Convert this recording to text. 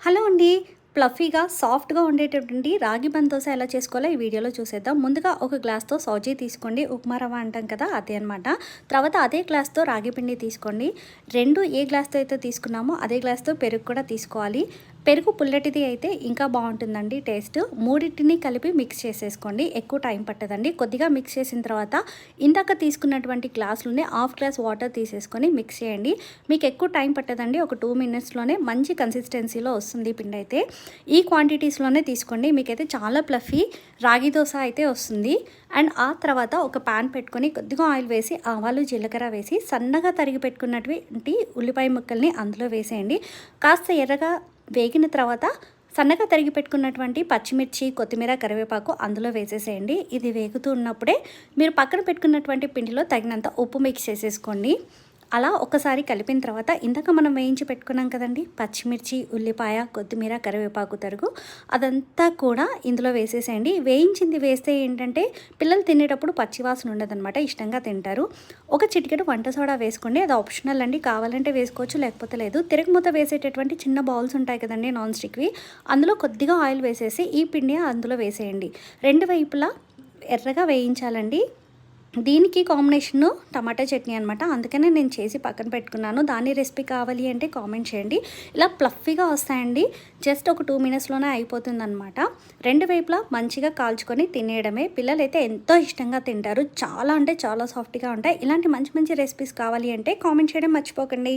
Hello అండి. ఫ్లఫీగా, సాఫ్ట్‌గా ఉండేటటువంటి రాగి బందోస ఎలా చేసుకోవాలో ఈ వీడియోలో చూసేద్దాం. ముందుగా ఒక గ్లాస్‌తో సౌజీ తీసుకోండి. ఉప్మా రవ్వ అంటాం కదా! అదే అనమాట. తర్వాత అదే గ్లాస్‌తో రాగి పిండి తీసుకోండి. 2 ఏ గ్లాస్‌తో అయితే తీసుకున్నామో అదే గ్లాస్‌తో పెరుగు కూడా తీసుకోవాలి. పెరుగు పుల్లటిది అయితే ఇంకా బావుంటుందండి టేస్ట్. మూడిటిని కలిపి మిక్స్ చేసేసుకోండి. ఎక్కువ టైం పట్టదండి. కొద్దిగా మిక్స్ చేసిన తర్వాత ఇందాక తీసుకున్నటువంటి గ్లాస్‌లోనే హాఫ్ గ్లాస్ వాటర్ తీసేసుకొని మిక్స్ చేయండి. మీకు ఎక్కువ టైం పట్టదండి. ఒక 2 మినిట్స్‌లోనే మంచి కన్సిస్టెన్సీలో వస్తుంది పిండైతే. ఈ క్వాంటిటీస్‌లోనే తీసుకోండి. మీకైతే చాలా ప్లఫీ రాగి దోస అయితే వస్తుంది. అండ్ ఆ తర్వాత ఒక పాన్ పెట్టుకొని కొద్దిగా ఆయిల్ వేసి ఆవాలు, జీలకర్ర వేసి సన్నగా తరిగి పెట్టుకున్నటువంటి ఉల్లిపాయ ముక్కల్ని అందులో వేసేయండి. కాస్త ఎర్రగా వేగిన తర్వాత సన్నగా తరిగి పెట్టుకున్నటువంటి పచ్చిమిర్చి, కొత్తిమీర, కరివేపాకు అందులో వేసేసేయండి. ఇది వేగుతూ ఉన్నప్పుడే మీరు పక్కన పెట్టుకున్నటువంటి పిండిలో తగినంత ఉప్పు మిక్స్ చేసేసుకోండి. అలా ఒకసారి కలిపిన తర్వాత ఇందాక మనం వేయించి పెట్టుకున్నాం కదండి, పచ్చిమిర్చి, ఉల్లిపాయ, కొత్తిమీర, కరివేపాకు తరుగు అదంతా కూడా ఇందులో వేసేసేయండి. వేయించింది వేస్తే ఏంటంటే పిల్లలు తినేటప్పుడు పచ్చివాసన ఉండదన్నమాట, ఇష్టంగా తింటారు. ఒక చిటికెడు వంట సోడా వేసుకోండి. అది ఆప్షనల్ అండి, కావాలంటే వేసుకోవచ్చు లేకపోతే లేదు. తిరగమూత వేసేటటువంటి చిన్న బౌల్స్ ఉంటాయి కదండి నాన్ స్టిక్వి, అందులో కొద్దిగా ఆయిల్ వేసేసి ఈ పిండి అందులో వేసేయండి. రెండు వైపులా ఎర్రగా వేయించాలండి. దీనికి కాంబినేషను టమాటా చట్నీ అనమాట. అందుకనే నేను చేసి పక్కన పెట్టుకున్నాను. దాని రెసిపీ కావాలి అంటే కామెంట్ చేయండి. ఇలా ప్లఫీగా వస్తాయండి. జస్ట్ ఒక 2 మినిట్స్‌లోనే అయిపోతుందనమాట. రెండు వైపులా మంచిగా కాల్చుకొని తినేయడమే. పిల్లలైతే ఎంతో ఇష్టంగా తింటారు. చాలా అంటే చాలా సాఫ్ట్‌గా ఉంటాయి. ఇలాంటి మంచి మంచి రెసిపీస్ కావాలి అంటే కామెంట్ చేయడం మర్చిపోకండి.